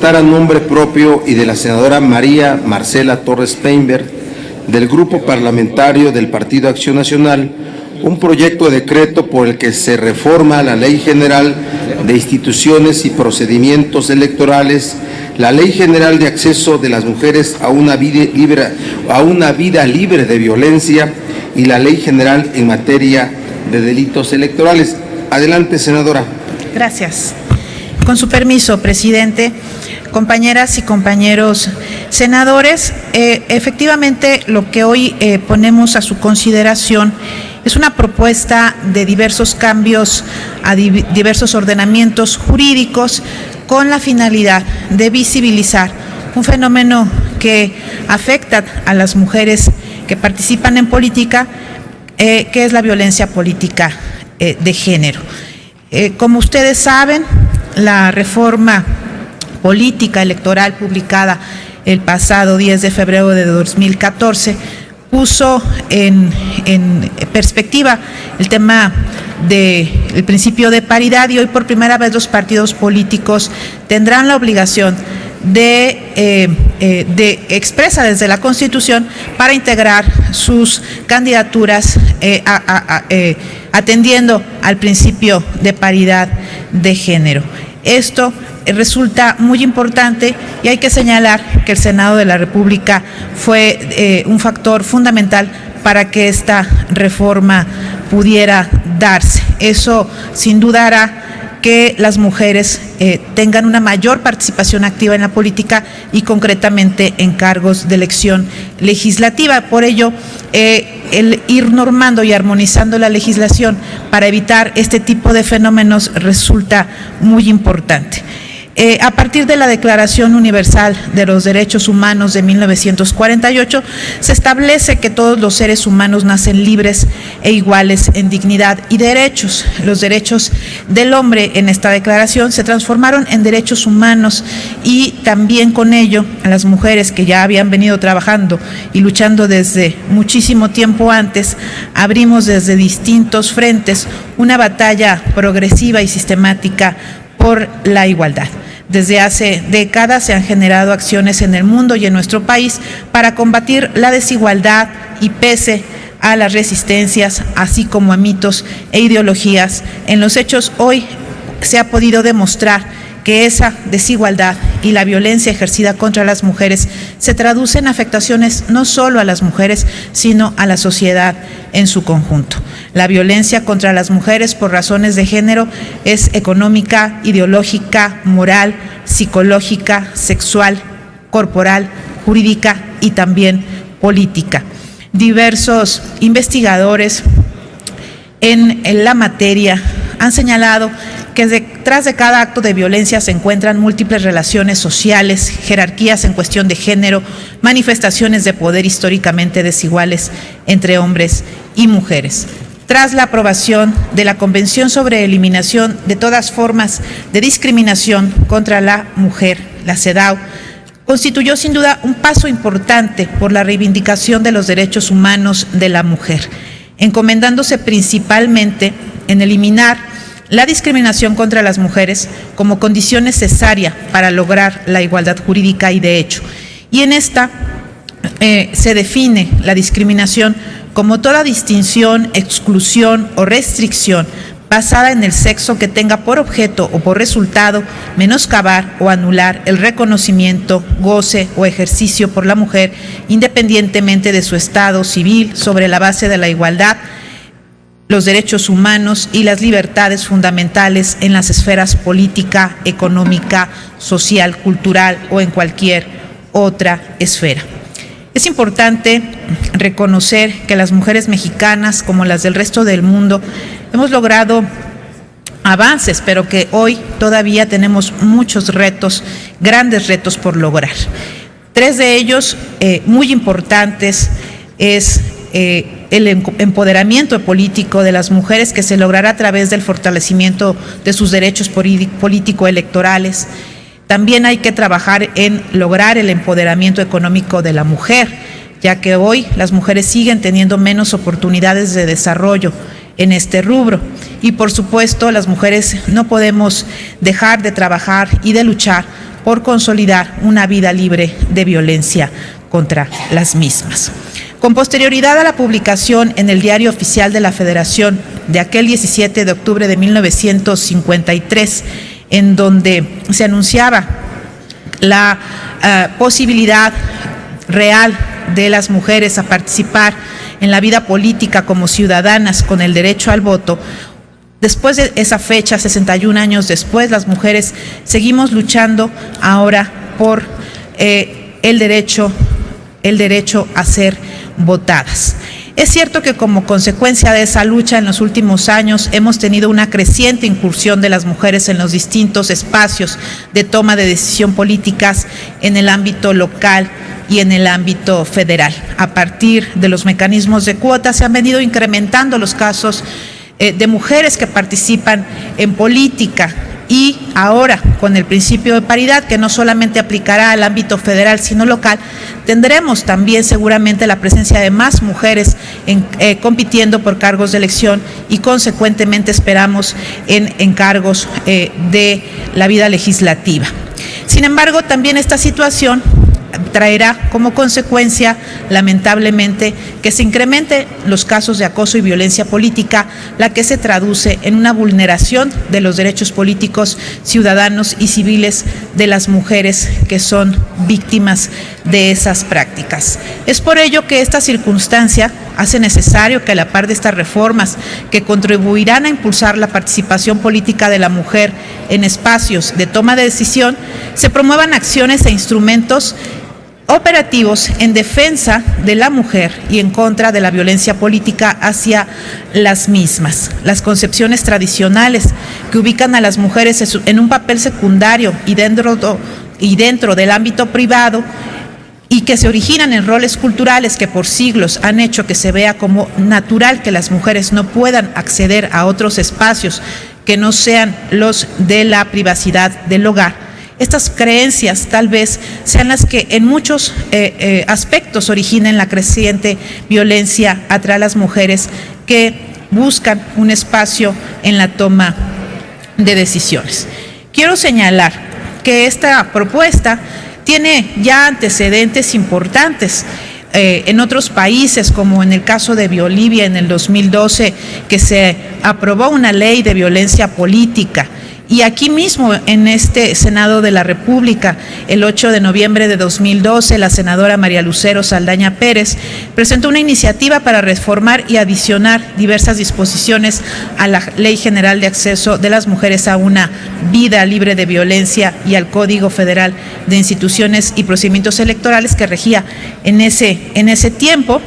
presentar a nombre propio y de la senadora María Marcela Torres Peinberg, del Grupo Parlamentario del Partido Acción Nacional, un proyecto de decreto por el que se reforma la Ley General de Instituciones y Procedimientos Electorales, la Ley General de Acceso de las Mujeres a una vida libre de violencia y la Ley General en materia de delitos electorales. Adelante, senadora. Gracias. Con su permiso, presidente, compañeras y compañeros senadores, efectivamente lo que hoy ponemos a su consideración es una propuesta de diversos cambios a diversos ordenamientos jurídicos con la finalidad de visibilizar un fenómeno que afecta a las mujeres que participan en política, que es la violencia política de género. Como ustedes saben, la reforma política electoral publicada el pasado 10 de febrero de 2014 puso en perspectiva el tema del principio de paridad, y hoy por primera vez los partidos políticos tendrán la obligación de expresa desde la Constitución para integrar sus candidaturas atendiendo al principio de paridad de género. Esto resulta muy importante y hay que señalar que el Senado de la República fue un factor fundamental para que esta reforma pudiera darse. Eso sin duda hará que las mujeres tengan una mayor participación activa en la política y concretamente en cargos de elección legislativa. Por ello, el ir normando y armonizando la legislación para evitar este tipo de fenómenos resulta muy importante. A partir de la Declaración Universal de los Derechos Humanos de 1948, se establece que todos los seres humanos nacen libres e iguales en dignidad y derechos. Los derechos del hombre en esta declaración se transformaron en derechos humanos y también con ello a las mujeres que ya habían venido trabajando y luchando desde muchísimo tiempo antes, abrimos desde distintos frentes una batalla progresiva y sistemática por la igualdad. Desde hace décadas se han generado acciones en el mundo y en nuestro país para combatir la desigualdad y pese a las resistencias, así como a mitos e ideologías, en los hechos hoy se ha podido demostrar que esa desigualdad y la violencia ejercida contra las mujeres se traduce en afectaciones no solo a las mujeres, sino a la sociedad en su conjunto. La violencia contra las mujeres por razones de género es económica, ideológica, moral, psicológica, sexual, corporal, jurídica y también política. Diversos investigadores en la materia han señalado que detrás de cada acto de violencia se encuentran múltiples relaciones sociales, jerarquías en cuestión de género, manifestaciones de poder históricamente desiguales entre hombres y mujeres. Tras la aprobación de la Convención sobre Eliminación de todas formas de discriminación contra la mujer, la CEDAW, constituyó sin duda un paso importante por la reivindicación de los derechos humanos de la mujer, encomendándose principalmente en eliminar la discriminación contra las mujeres como condición necesaria para lograr la igualdad jurídica y de hecho. Y en esta se define la discriminación como toda distinción, exclusión o restricción basada en el sexo que tenga por objeto o por resultado menoscabar o anular el reconocimiento, goce o ejercicio por la mujer, independientemente de su estado civil, sobre la base de la igualdad, los derechos humanos y las libertades fundamentales en las esferas política, económica, social, cultural o en cualquier otra esfera. Es importante reconocer que las mujeres mexicanas, como las del resto del mundo, hemos logrado avances, pero que hoy todavía tenemos muchos retos, grandes retos por lograr. Tres de ellos muy importantes es el empoderamiento político de las mujeres, que se logrará a través del fortalecimiento de sus derechos político-electorales. También hay que trabajar en lograr el empoderamiento económico de la mujer, ya que hoy las mujeres siguen teniendo menos oportunidades de desarrollo en este rubro. y por supuesto las mujeres no podemos dejar de trabajar y de luchar por consolidar una vida libre de violencia contra las mismas. Con posterioridad a la publicación en el Diario Oficial de la Federación de aquel 17 de octubre de 1953, en donde se anunciaba la posibilidad real de las mujeres a participar en la vida política como ciudadanas con el derecho al voto, después de esa fecha, 61 años después, las mujeres seguimos luchando ahora por el derecho a ser votadas. Es cierto que como consecuencia de esa lucha en los últimos años hemos tenido una creciente incursión de las mujeres en los distintos espacios de toma de decisión políticas en el ámbito local y en el ámbito federal. A partir de los mecanismos de cuotas se han venido incrementando los casos de mujeres que participan en política, y ahora con el principio de paridad, que no solamente aplicará al ámbito federal sino local, tendremos también seguramente la presencia de más mujeres compitiendo por cargos de elección y consecuentemente esperamos en cargos de la vida legislativa. Sin embargo, también esta situación traerá como consecuencia, lamentablemente, que se incrementen los casos de acoso y violencia política, la que se traduce en una vulneración de los derechos políticos, ciudadanos y civiles de las mujeres que son víctimas de esas prácticas. Es por ello que esta circunstancia hace necesario que, a la par de estas reformas que contribuirán a impulsar la participación política de la mujer en espacios de toma de decisión, se promuevan acciones e instrumentos operativos en defensa de la mujer y en contra de la violencia política hacia las mismas. Las concepciones tradicionales que ubican a las mujeres en un papel secundario y dentro del ámbito privado, y que se originan en roles culturales que por siglos han hecho que se vea como natural que las mujeres no puedan acceder a otros espacios que no sean los de la privacidad del hogar. Estas creencias tal vez sean las que en muchos aspectos originen la creciente violencia contra las mujeres que buscan un espacio en la toma de decisiones. Quiero señalar que esta propuesta tiene ya antecedentes importantes en otros países, como en el caso de Bolivia en el 2012, que se aprobó una ley de violencia política. Y aquí mismo, en este Senado de la República, el 8 de noviembre de 2012, la senadora María Lucero Saldaña Pérez presentó una iniciativa para reformar y adicionar diversas disposiciones a la Ley General de Acceso de las Mujeres a una Vida Libre de Violencia y al Código Federal de Instituciones y Procedimientos Electorales que regía en ese tiempo.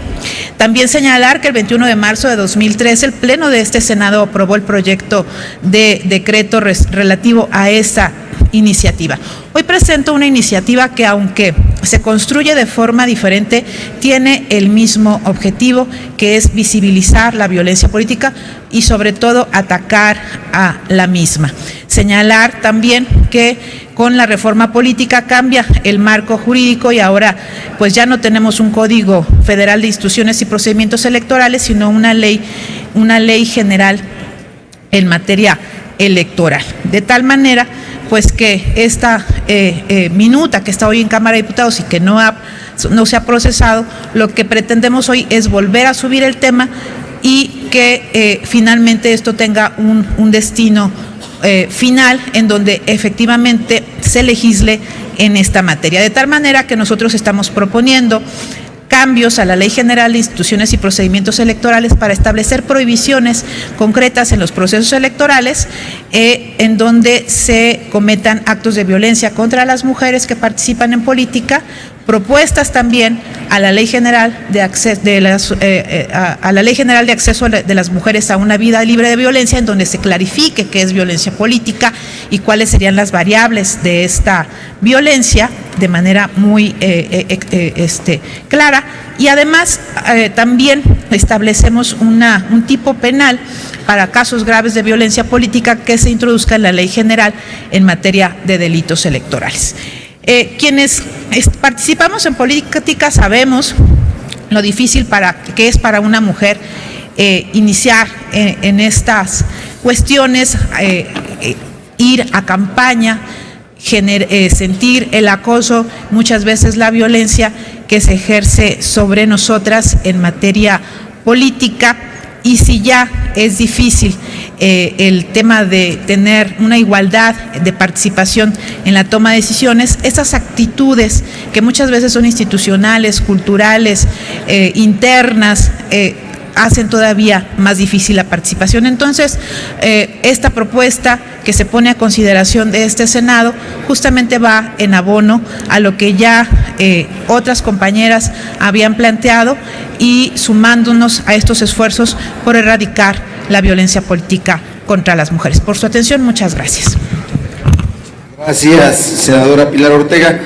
También señalar que el 21 de marzo de 2013 el Pleno de este Senado aprobó el proyecto de decreto relativo a esta iniciativa. Hoy presento una iniciativa que, aunque se construye de forma diferente, tiene el mismo objetivo, que es visibilizar la violencia política y sobre todo atacar a la misma. Señalar también que con la reforma política cambia el marco jurídico y ahora pues ya no tenemos un Código Federal de Instituciones y Procedimientos Electorales, sino una ley general en materia electoral. De tal manera pues que esta minuta que está hoy en Cámara de Diputados y que no se ha procesado, lo que pretendemos hoy es volver a subir el tema y que finalmente esto tenga un destino final en donde efectivamente se legisle en esta materia. De tal manera que nosotros estamos proponiendo cambios a la Ley General de Instituciones y Procedimientos Electorales para establecer prohibiciones concretas en los procesos electorales en donde se cometan actos de violencia contra las mujeres que participan en política, propuestas también a la Ley General de Acceso de las Mujeres a una Vida Libre de Violencia, en donde se clarifique qué es violencia política y cuáles serían las variables de esta violencia de manera muy clara. Y además también establecemos un tipo penal para casos graves de violencia política que se introduzca en la Ley General en materia de delitos electorales. Quienes participamos en política sabemos lo difícil que es para una mujer iniciar en estas cuestiones, ir a campaña, sentir el acoso, muchas veces la violencia que se ejerce sobre nosotras en materia política. Y si ya es difícil el tema de tener una igualdad de participación en la toma de decisiones, esas actitudes que muchas veces son institucionales, culturales, internas, hacen todavía más difícil la participación. Entonces, esta propuesta que se pone a consideración de este Senado justamente va en abono a lo que ya otras compañeras habían planteado y sumándonos a estos esfuerzos por erradicar la violencia política contra las mujeres. Por su atención, muchas gracias. Gracias, senadora Pilar Ortega.